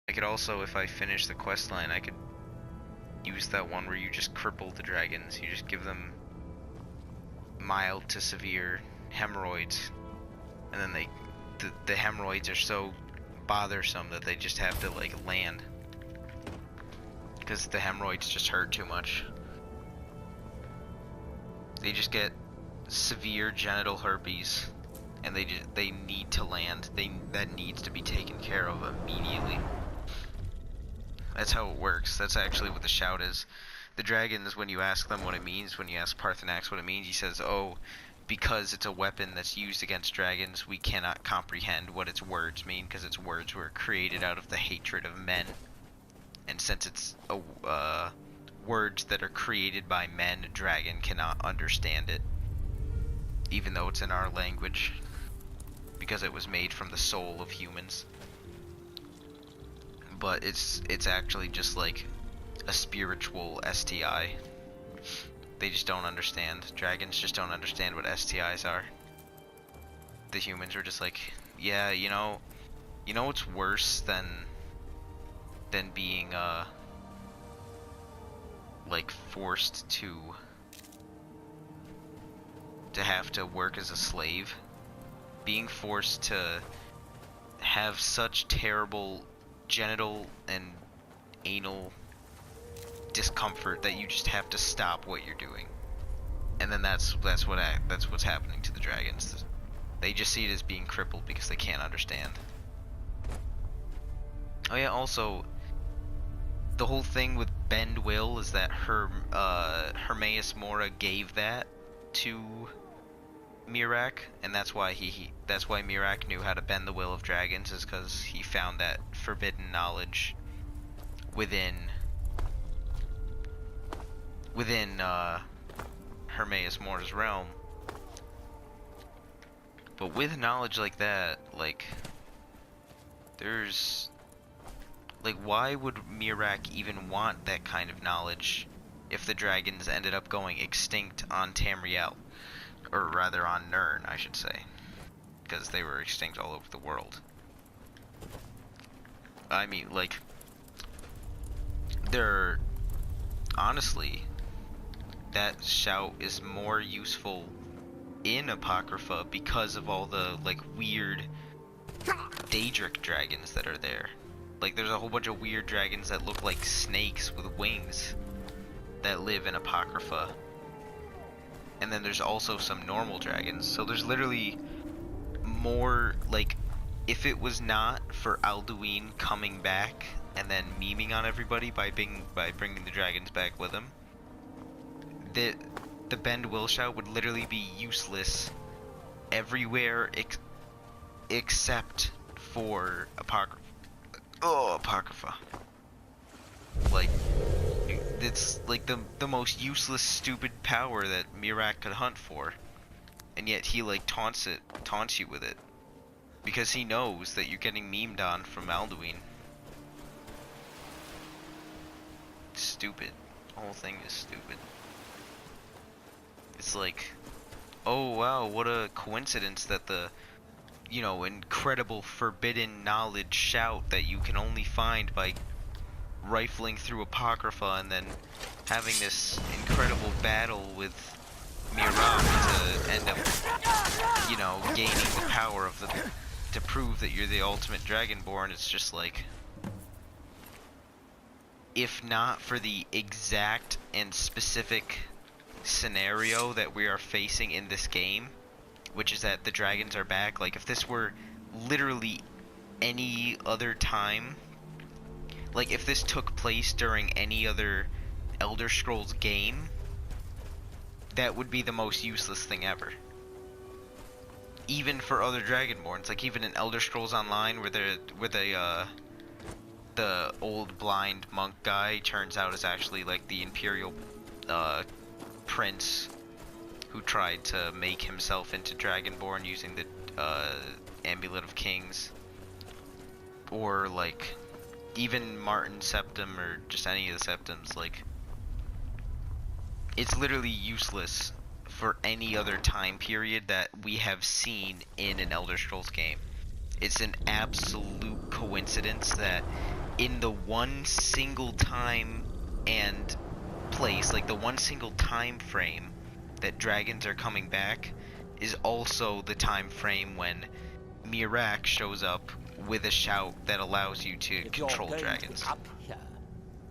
I could also, if I finish the quest line, I could use that one where you just cripple the dragons. You just give them mild to severe hemorrhoids, and then the hemorrhoids are so bothersome that they just have to like land, because the hemorrhoids just hurt too much. They just get severe genital herpes, and they need to land. That needs to be taken care of immediately. That's how it works. That's actually what the shout is. The dragons, when you ask them what it means, when you ask Parthenax what it means, he says, oh, because it's a weapon that's used against dragons, we cannot comprehend what its words mean, because its words were created out of the hatred of men. And since it's words that are created by men, a dragon cannot understand it, even though it's in our language, because it was made from the soul of humans. But it's actually just like a spiritual STI. They just don't understand. Dragons just don't understand what STIs are. The humans are just like, yeah, you know what's worse than being like forced to have to work as a slave? Being forced to have such terrible genital and anal discomfort that you just have to stop what you're doing. And then that's what's happening to the dragons. They just see it as being crippled because they can't understand. Oh yeah, also the whole thing with bend will is that Hermaeus Mora gave that to Miraak, and that's why that's why Miraak knew how to bend the will of dragons, is because he found that forbidden knowledge within Hermaeus Mora's realm. But with knowledge like that, like, there's like, why would Miraak even want that kind of knowledge if the dragons ended up going extinct on Tamriel? Or rather on Nirn, I should say, because they were extinct all over the world. I mean, like, they're honestly, that shout is more useful in Apocrypha because of all the like weird Daedric dragons that are there. Like, there's a whole bunch of weird dragons that look like snakes with wings that live in Apocrypha. And then there's also some normal dragons. So there's literally more, like, if it was not for Alduin coming back and then memeing on everybody by bringing the dragons back with him, the Bend Will shout would literally be useless everywhere except for Apocrypha. Oh, Apocrypha. Like, it's like the most useless, stupid power that Miraak could hunt for, and yet he like taunts you with it, because he knows that you're getting memed on from Alduin. It's stupid. The whole thing is stupid. It's like, oh wow, what a coincidence that the, you know, incredible forbidden knowledge shout that you can only find by rifling through Apocrypha and then having this incredible battle with Miraak to end up, you know, gaining the power of to prove that you're the ultimate Dragonborn. It's just like, if not for the exact and specific scenario that we are facing in this game, which is that the dragons are back, like if this were literally any other time, like if this took place during any other Elder Scrolls game, that would be the most useless thing ever. Even for other Dragonborns, like even in Elder Scrolls Online, where the old blind monk guy turns out is actually like the Imperial prince who tried to make himself into Dragonborn using the Amulet of Kings, or like even Martin Septim, or just any of the Septims. Like, it's literally useless for any other time period that we have seen in an Elder Scrolls game. It's an absolute coincidence that in the one single time and place, like the one single time frame that dragons are coming back, is also the time frame when Mirak shows up with a shout that allows you to control dragons.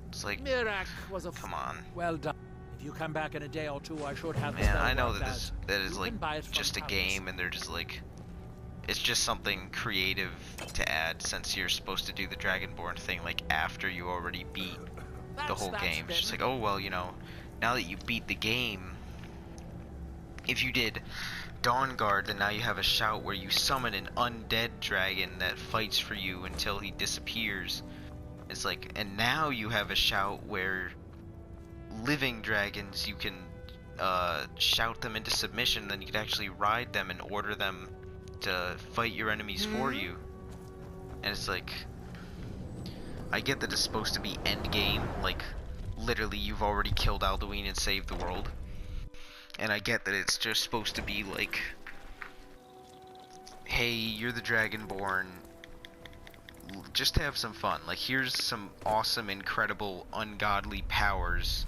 It's like, come on. Well done. If you come back in a day or two, I should have. Man, I know that that is like just a game, and they're just like, it's just something creative to add, since you're supposed to do the Dragonborn thing like after you already beat the whole game. It's just like, oh well, you know, now that you beat the game, if you did Dawnguard, then now you have a shout where you summon an undead dragon that fights for you until he disappears. It's like, and now you have a shout where living dragons, you can shout them into submission, then you can actually ride them and order them to fight your enemies for you. And it's like, I get that it's supposed to be endgame, like literally you've already killed Alduin and saved the world. And I get that it's just supposed to be like, hey, you're the Dragonborn, just have some fun. Like, here's some awesome, incredible, ungodly powers.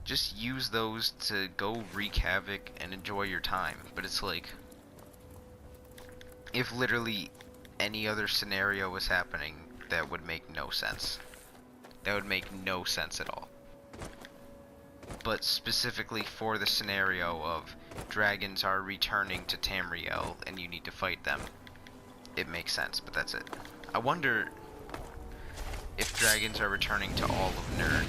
Just use those to go wreak havoc and enjoy your time. But it's like, if literally any other scenario was happening, that would make no sense. That would make no sense at all. But specifically for the scenario of dragons are returning to Tamriel and you need to fight them, it makes sense, but that's it. I wonder if dragons are returning to all of Nirn.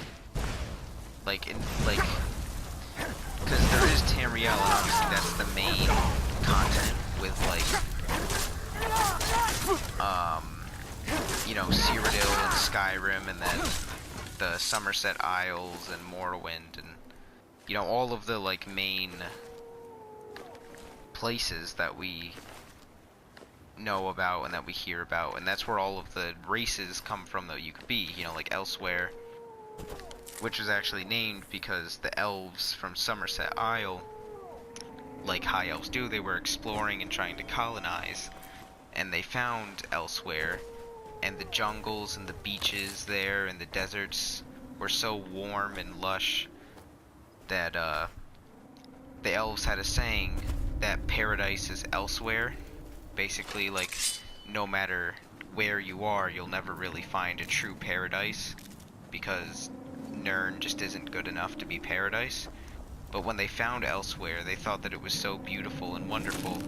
Like, because there is Tamriel, and obviously that's the main content with, like, you know, Cyrodiil and Skyrim, and then the Somerset Isles and Morrowind, and, you know, all of the, like, main places that we know about and that we hear about, and that's where all of the races come from that you could be, you know, like Elsewhere, which was actually named because the elves from Somerset Isle, like high elves do, they were exploring and trying to colonize, and they found Elsewhere, and the jungles and the beaches there and the deserts were so warm and lush that the elves had a saying that paradise is elsewhere. Basically, like, no matter where you are, you'll never really find a true paradise, because Nirn just isn't good enough to be paradise. But when they found Elsewhere, they thought that it was so beautiful and wonderful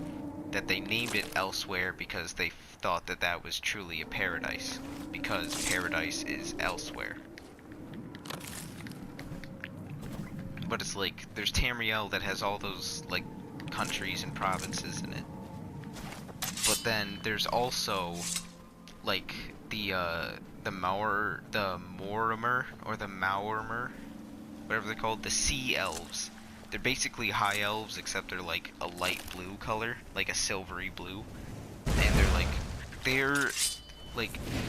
that they named it Elsewhere, because they thought that that was truly a paradise, because paradise is elsewhere. But it's like, there's Tamriel that has all those, like, countries and provinces in it. But then there's also, like, the Morimer, or the Maormer, whatever they're called, the Sea Elves. They're basically high elves, except they're like a light blue color, like a silvery blue. And they're like,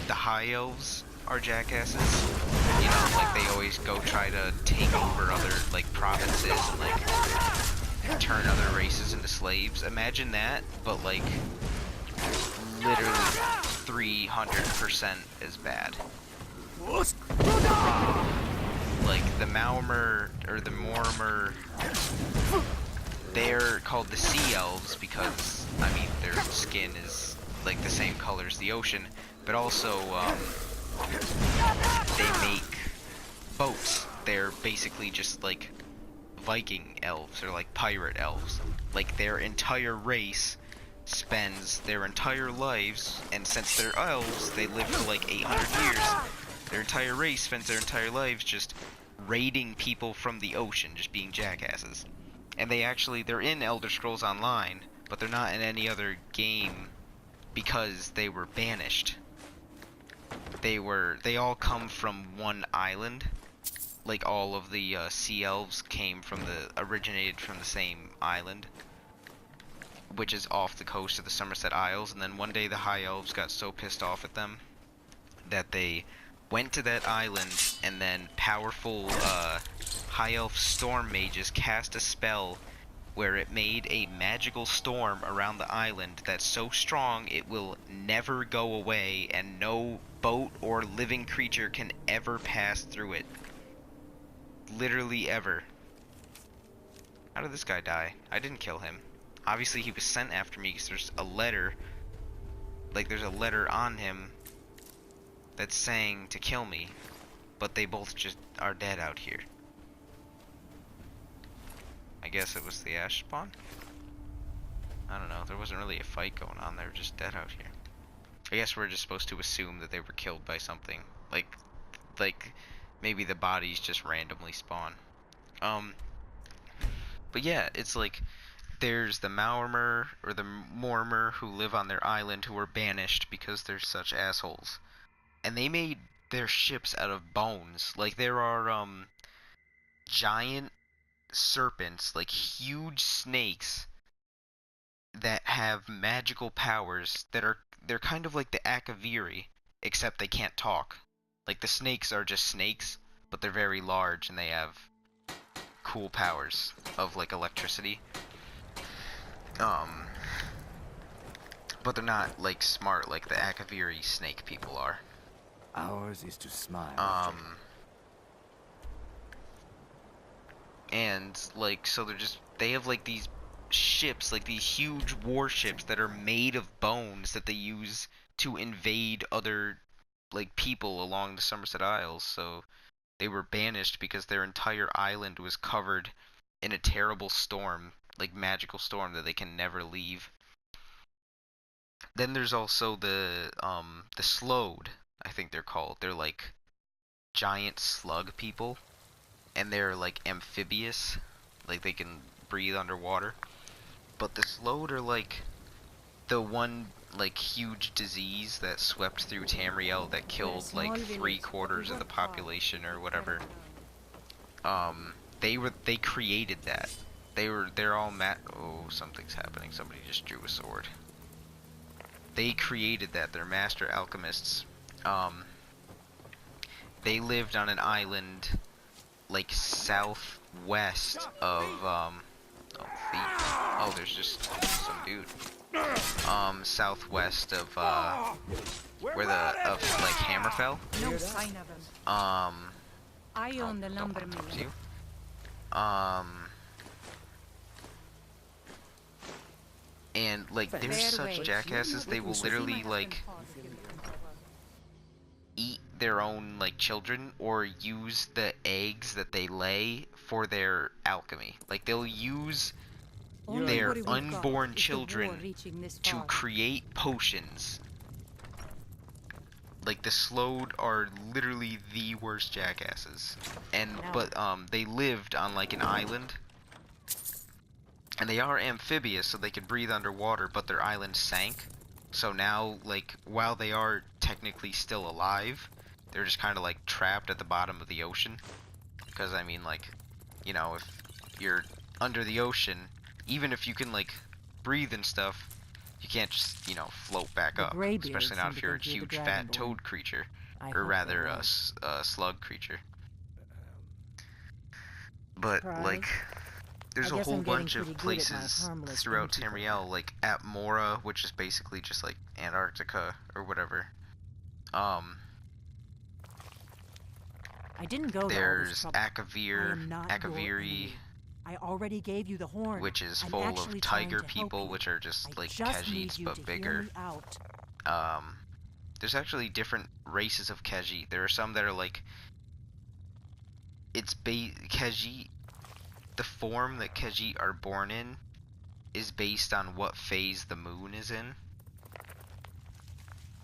the high elves are jackasses. You know, like, they always go try to take over other, like, provinces and, like, turn other races into slaves. Imagine that, but, like, literally 300% as bad. Like, the Maormer, or the Mortimer, they're called the Sea Elves because, I mean, their skin is, like, the same color as the ocean, but also, they make boats. They're basically just, like, Viking elves, or, like, pirate elves. Like, their entire race spends their entire lives, and since they're elves, they live for like 800 years. Their entire race spends their entire lives just raiding people from the ocean, just being jackasses. And they're in Elder Scrolls Online, but they're not in any other game because they were banished. They all come from one island. Like, all of the sea elves originated from the same island, which is off the coast of the Somerset Isles. And then one day the high elves got so pissed off at them that they went to that island, and then powerful high elf storm mages cast a spell where it made a magical storm around the island that's so strong it will never go away and no boat or living creature can ever pass through it. Literally ever. How did this guy die? I didn't kill him. Obviously he was sent after me because there's a letter. Like there's a letter on him that's saying to kill me. But they both just are dead out here. I guess it was the ash spawn? I don't know. There wasn't really a fight going on. They were just dead out here. I guess we're just supposed to assume that they were killed by something. Like maybe the bodies just randomly spawn. But yeah, it's like there's the Maormer or the Mormer who live on their island who were banished because they're such assholes. And they made their ships out of bones. Like there are giant serpents, like huge snakes that have magical powers they're kind of like the Akaviri, except they can't talk. Like the snakes are just snakes, but they're very large and they have cool powers of like electricity. But they're not like smart like the Akaviri snake people are. Ours is to smile. And like so they have like these ships, like these huge warships that are made of bones that they use to invade other like people along the Somerset Isles. So they were banished because their entire island was covered in a terrible storm, like magical storm that they can never leave. Then there's also the Slowed, I think they're called. They're like giant slug people, and they're like amphibious, like they can breathe underwater. But the Slowed are like the one like huge disease that swept through Tamriel that killed like 3/4 of the population or whatever. They created that. They're all oh, something's happening. Somebody just drew a sword. They created that. They're master alchemists. They lived on an island like southwest of there's just some dude. Southwest of like Hammerfell. No sign of him. I own the lumber mill. And like they're such jackasses, they will literally like eat their own like children or use the eggs that they lay for their alchemy. Like they'll use their unborn children to create potions. Like the Slowed are literally the worst jackasses. And but they lived on like an island. And they are amphibious, so they could breathe underwater, but their island sank. So now, like, while they are technically still alive, they're just kind of like trapped at the bottom of the ocean. Because I mean, like, you know, if you're under the ocean, even if you can like breathe and stuff, you can't just, you know, float back up. Especially not if you're a huge fat toad creature, or rather a slug creature. But like, there's a whole bunch of places throughout Tamriel, like at Mora, which is basically just like Antarctica or whatever. I didn't go there's Akaviri, I already gave you the horn. which is full of tiger people, which are just like Khajiits but bigger. There's actually different races of Khajiit. There are some that are like, Khajiit, the form that Khajiit are born in is based on what phase the moon is in.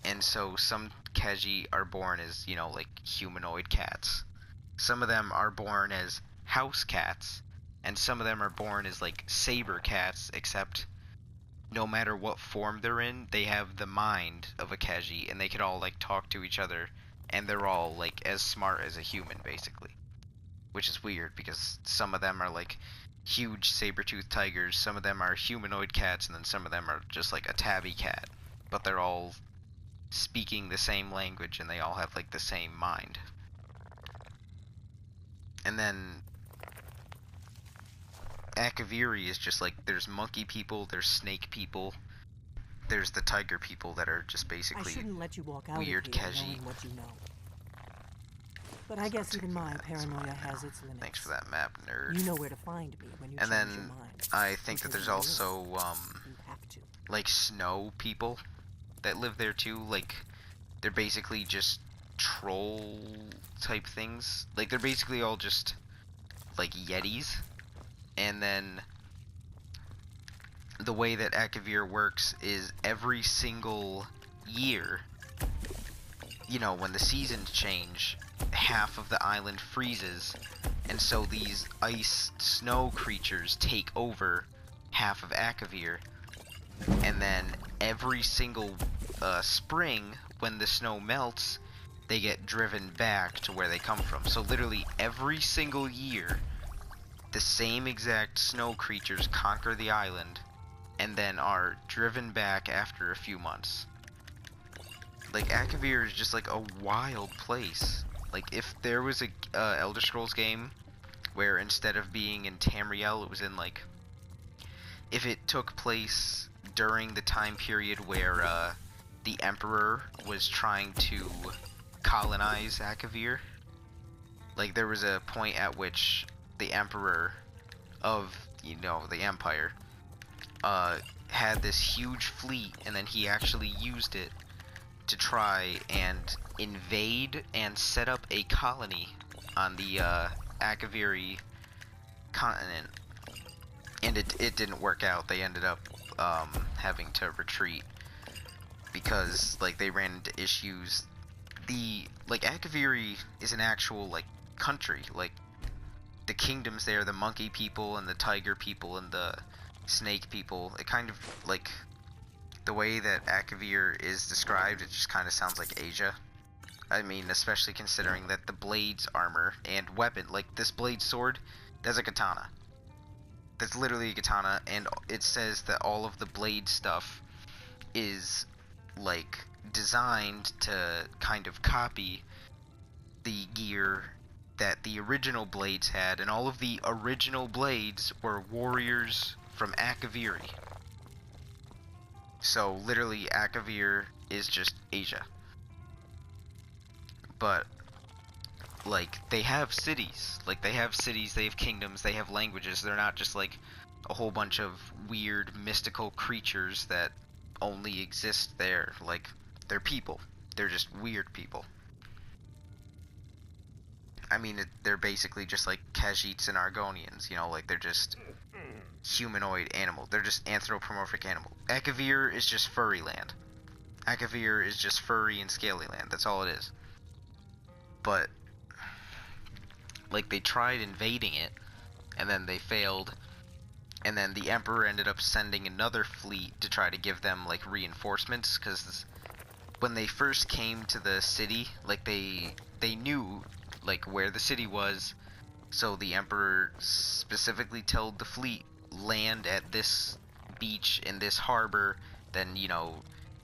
And so some Khajiit are born as, you know, like humanoid cats. Some of them are born as house cats, and some of them are born as like saber cats, except no matter what form they're in, they have the mind of a Khajiit, and they can all like talk to each other, and they're all like as smart as a human, basically. Which is weird, because some of them are like huge saber-toothed tigers, some of them are humanoid cats, and then some of them are just like a tabby cat. But they're all speaking the same language, and they all have like the same mind. And then Akaviri is just like, there's monkey people, there's snake people, there's the tiger people that are just basically I shouldn't let you walk out weird of here Keji. knowing what you know. But I guess even my paranoia has its limits. Thanks for that map, nerd. You know where to find me when you And change then your mind. I think that Because there's you will. also You have to. like snow people that live there too. Like they're basically just troll type things. Like they're basically all just like yetis. And then the way that Akavir works is every single year, you know, when the seasons change, half of the island freezes, and so these ice snow creatures take over half of Akavir, and then every single spring, when the snow melts, they get driven back to where they come from. So literally every single year, the same exact snow creatures conquer the island, and then are driven back after a few months. Like, Akavir is just like a wild place. Like, if there was a Elder Scrolls game where instead of being in Tamriel, it was in like, if it took place during the time period where the Emperor was trying to colonize Akavir, like there was a point at which the Emperor of, you know, the Empire had this huge fleet, and then he actually used it to try and invade and set up a colony on the Akaviri continent, and it didn't work out. They ended up having to retreat because like they ran into issues. Like Akaviri is an actual like country. Like the kingdoms there, the monkey people and the tiger people and the snake people, it kind of like the way that Akavir is described, it just kind of sounds like Asia. I mean, especially considering that the blade's armor and weapon, like this blade sword, that's a katana. That's literally a katana, and it says that all of the blade stuff is like designed to kind of copy the gear that the original blades had, and all of the original blades were warriors from Akaviri. So literally Akavir is just Asia. But like they have cities. Like they have cities, they have kingdoms, they have languages. They're not just like a whole bunch of weird mystical creatures that only exist there. Like they're people. They're just weird people. I mean, they're basically just like Khajiits and Argonians, you know, like they're just humanoid animal. They're just anthropomorphic animal. Akavir is just furry land. Akavir is just furry and scaly land. That's all it is. But like they tried invading it, and then they failed, and then the Emperor ended up sending another fleet to try to give them like reinforcements, because when they first came to the city, like they knew like where the city was, so the Emperor specifically told the fleet, land at this beach in this harbor, then, you know,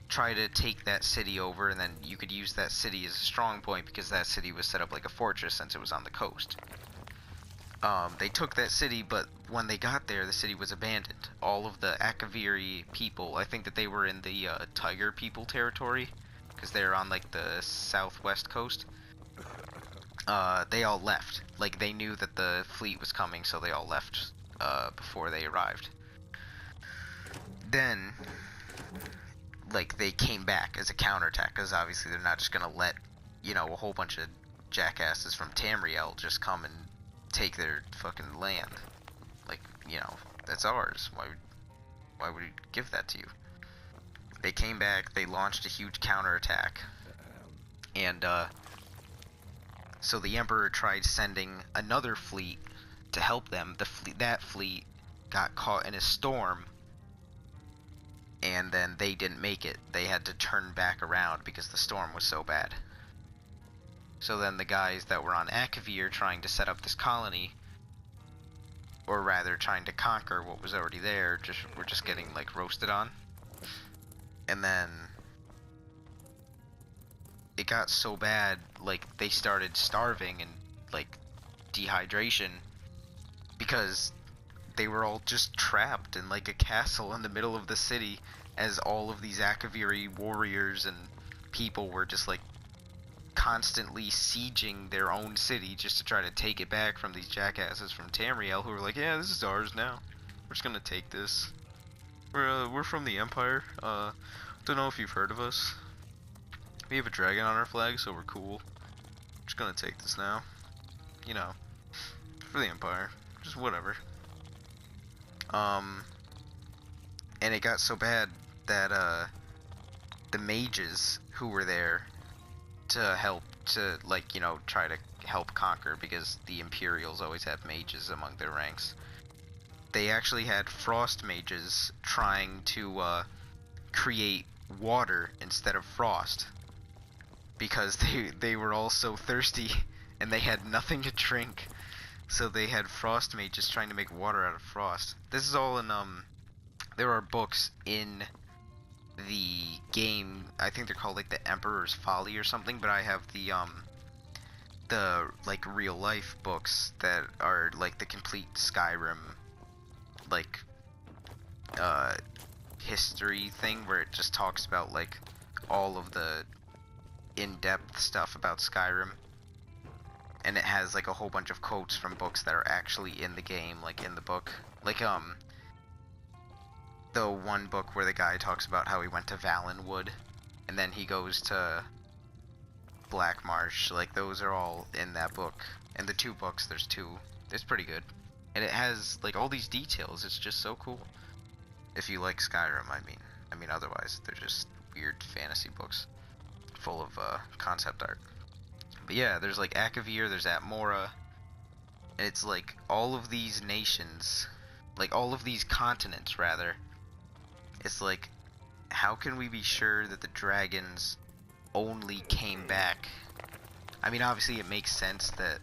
try to take that city over, and then you could use that city as a strong point because that city was set up like a fortress since it was on the coast. They took that city, but when they got there, the city was abandoned. All of the Akaviri people, I think that they were in the Tiger people territory, because they're on like the southwest coast. They all left. Like they knew that the fleet was coming, so they all left before they arrived. Then, like, they came back as a counterattack, because obviously they're not just gonna let, you know, a whole bunch of jackasses from Tamriel just come and take their fucking land. Like, you know, that's ours. Why would we give that to you? They came back, they launched a huge counterattack, and so the Emperor tried sending another fleet to help them. That fleet got caught in a storm, and then they didn't make it. They had to turn back around because the storm was so bad. So then the guys that were on Akavir trying to set up this colony, or rather trying to conquer what was already there, were just getting like roasted on. And then it got so bad, like they started starving and like dehydration, because they were all just trapped in like a castle in the middle of the city, as all of these Akaviri warriors and people were just like constantly sieging their own city just to try to take it back from these jackasses from Tamriel, who were like, yeah, this is ours now. We're just gonna take this. We're from the Empire. Don't know if you've heard of us. We have a dragon on our flag, so we're cool. We're just gonna take this now. You know, for the Empire. Just whatever. And it got so bad that, the mages who were there to help, to, like, you know, try to help conquer, because the Imperials always have mages among their ranks. They actually had frost mages trying to, create water instead of frost. Because they were all so thirsty, and they had nothing to drink. So they had frost mages trying to make water out of frost. This is all in, there are books in the game, I think they're called like the Emperor's Folly or something, but I have the like real life books that are like the complete Skyrim like history thing, where it just talks about like all of the in-depth stuff about Skyrim. And it has like a whole bunch of quotes from books that are actually in the game, like in the book. Like the one book where the guy talks about how he went to Valenwood and then he goes to Black Marsh. Like those are all in that book. And the two books, there's two. It's pretty good. And it has like all these details. It's just so cool. If you like Skyrim, I mean otherwise they're just weird fantasy books full of concept art. But yeah, there's like Akavir, there's Atmora, and it's like all of these nations, like all of these continents rather, it's like, how can we be sure that the dragons only came back? I mean, obviously it makes sense that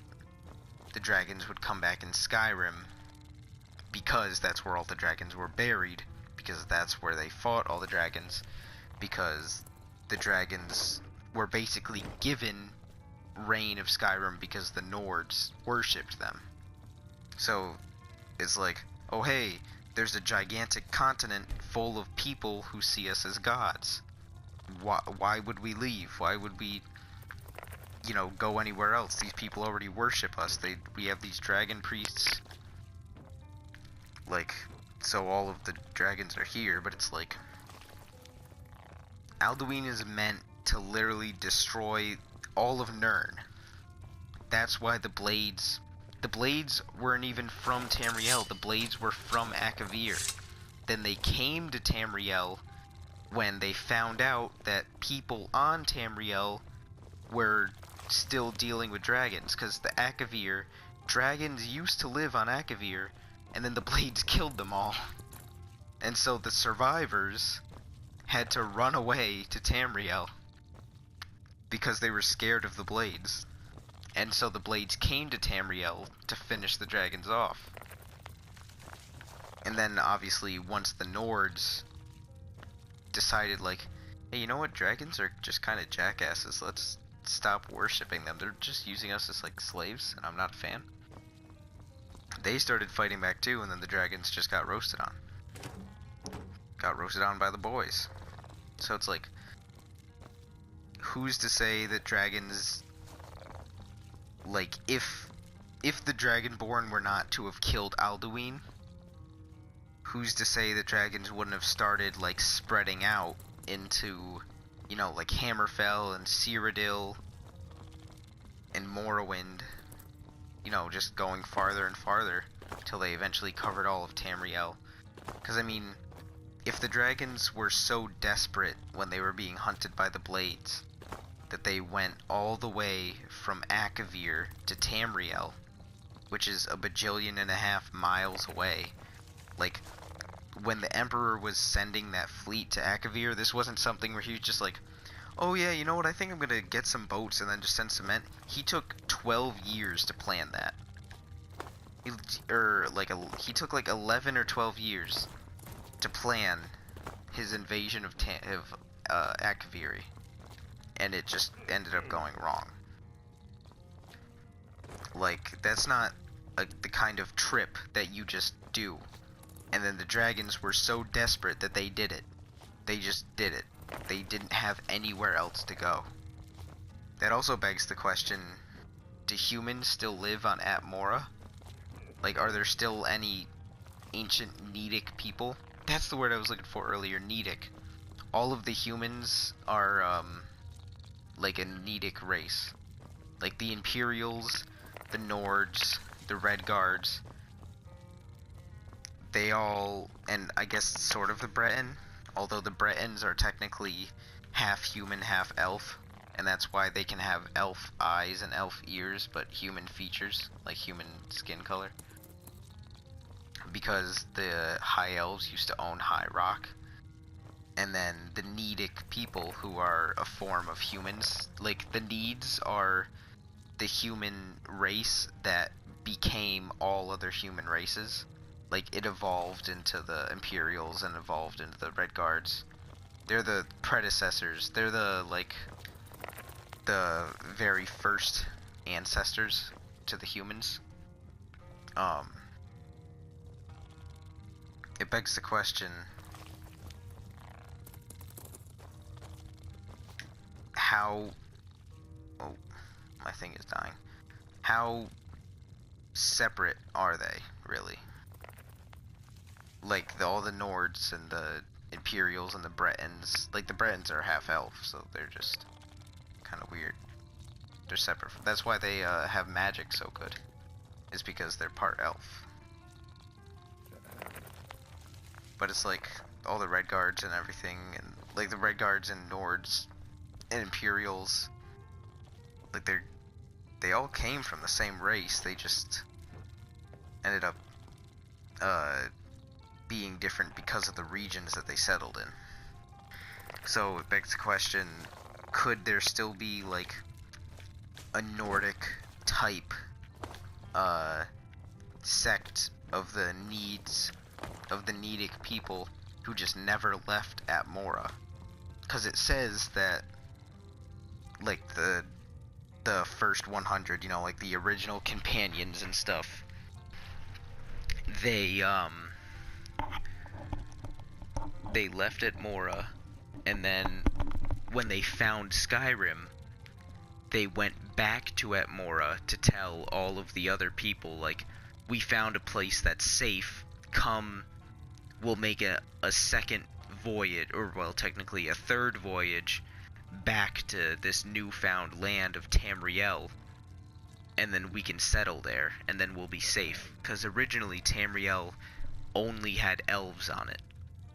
the dragons would come back in Skyrim, because that's where all the dragons were buried, because that's where they fought all the dragons, because the dragons were basically given reign of Skyrim because the Nords worshipped them. So it's like, oh hey, there's a gigantic continent full of people who see us as gods. Why would we leave? Why would we, you know, go anywhere else? These people already worship us. We have these dragon priests. Like, so all of the dragons are here, but it's like, Alduin is meant to literally destroy all of Nirn. That's why the blades weren't even from Tamriel. The blades were from Akavir. Then they came to Tamriel when they found out that people on Tamriel were still dealing with dragons, because the Akavir dragons used to live on Akavir, and then the blades killed them all. And so the survivors had to run away to Tamriel because they were scared of the blades. And so the blades came to Tamriel to finish the dragons off. And then obviously once the Nords decided like, hey, you know what, dragons are just kind of jackasses, let's stop worshipping them, they're just using us as like slaves and I'm not a fan. They started fighting back too, and then the dragons just got roasted on. Got roasted on by the boys. So it's like, who's to say that dragons, like, if the Dragonborn were not to have killed Alduin, who's to say that dragons wouldn't have started, like, spreading out into, you know, like, Hammerfell and Cyrodiil and Morrowind, you know, just going farther and farther till they eventually covered all of Tamriel. Because, I mean, if the dragons were so desperate when they were being hunted by the blades that they went all the way from Akavir to Tamriel, which is a bajillion and a half miles away, like, when the Emperor was sending that fleet to Akavir, this wasn't something where he was just like, oh yeah, you know what, I think I'm gonna get some boats and then just send cement. He took 12 years to plan that. He took like 11 or 12 years to plan his invasion of Akaviri, and it just ended up going wrong. Like, that's not the kind of trip that you just do. And then the dragons were so desperate that they did it. They just did it. They didn't have anywhere else to go. That also begs the question, do humans still live on Atmora? Like, are there still any ancient Nedic people? That's the word I was looking for earlier, Nedic. All of the humans are, like a Nedic race. Like the Imperials, the Nords, the Red Guards. They all, and I guess sort of the Breton, although the Bretons are technically half human, half elf. And that's why they can have elf eyes and elf ears, but human features, like human skin color. Because the High Elves used to own High Rock. And then the Nedic people, who are a form of humans, like the Needs are the human race that became all other human races. Like, it evolved into the Imperials and evolved into the Red Guards. They're the predecessors. They're the, like, the very first ancestors to the humans. It begs the question, how... Oh, my thing is dying. How separate are they, really? Like, all the Nords and the Imperials and the Bretons. Like, the Bretons are half-elf, so they're just kind of weird. They're separate. That's why they have magic so good. Is because they're part elf. But it's like all the Red Guards and everything, and like the Red Guards and Nords and Imperials, like they all came from the same race. They just ended up being different because of the regions that they settled in. So it begs the question, could there still be like a Nordic type sect of the Nedic people who just never left Atmora? Because it says that like the first 100, you know, like the original companions and stuff, they left Atmora, and then when they found Skyrim, they went back to Atmora to tell all of the other people, like, we found a place that's safe, come, we'll make a second voyage, or well, technically a third voyage, back to this newfound land of Tamriel, and then we can settle there, and then we'll be safe. Because originally Tamriel only had elves on it,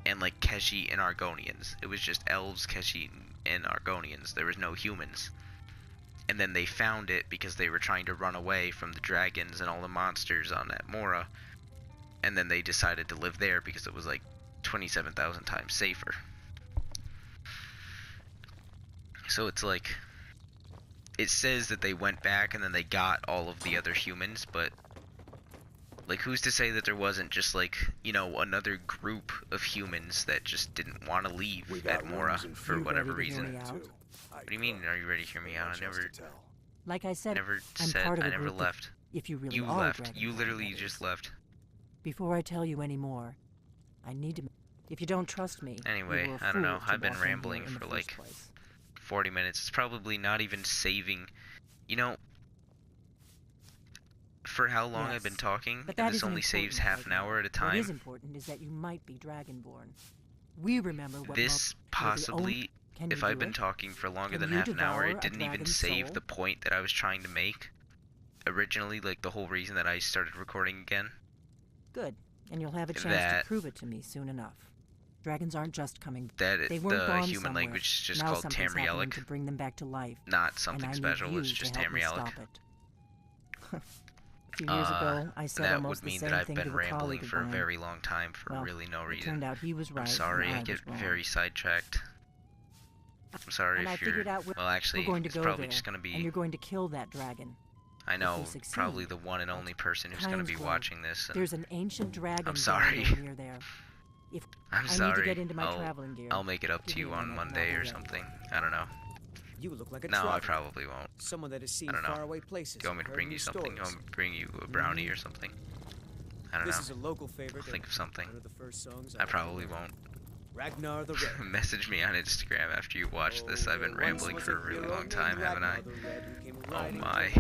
and like Keshi and Argonians. It was just elves, Keshi, and Argonians. There was no humans. And then they found it because they were trying to run away from the dragons and all the monsters on Atmora. And then they decided to live there because it was like 27,000 times safer. So it's like, it says that they went back and then they got all of the other humans, but like, who's to say that there wasn't just like, you know, another group of humans that just didn't want to leave Atmora for whatever reason? What do you mean, are you ready to hear me out? I never, like I said, never I'm said part of I a never group left. If you really You are left. Dragon You Lord, literally that just is. left. Before I tell you any more, I need to. If you don't trust me, Anyway, you were a I don't know. fool to I've been walk in here rambling in the for first like place. 40 minutes. It's probably not even saving. You know, for how long I've been Yes, talking, but and that this isn't only saves important half right an hour now. at a What is time. important is that you might be Dragonborn. We remember what This possibly, Can if you I've do been it? talking for longer Can than you half an hour, devour it a didn't even dragon's save soul? the point that I was trying to make originally, like the whole reason that I started recording again. Good, and you'll have a chance That- to prove it to me soon enough. Dragons aren't just coming. That They weren't the gone human somewhere. language is just Now called something's happening Tamrielic, to bring them back to life, not and something I need special. you It's to just help me Tamrielic. stop it. A few years ago, I said That almost would the mean same that I've thing been to a rambling colleague of for a mine. very long time for Well, really no it reason. turned out he was right. I'm sorry, and I I get was wrong. very sidetracked. I'm sorry And I if you're. figured out Well, actually, we're going to it's go probably there, just gonna and be. you're going to kill that dragon. I know, we succeed, probably the one and only person who's gonna times be grow. watching this. And There's an ancient dragon I'm sorry. burial near there. I'm I sorry. need to get into my traveling gear. I'll make it up Give to you me a on minute and I'll Monday be or ready. something. I don't know. You look like a No, I traveler. probably won't. Someone that has seen I don't know. faraway places. You want me and to heard bring new you something? You stories. want me to bring you a brownie or something? I don't This know. is a local favorite. I'll think of something. One of the first songs I probably won't. Ragnar the Red. Message me on Instagram after you watch this. I've been rambling for a really long time, haven't I? Oh my.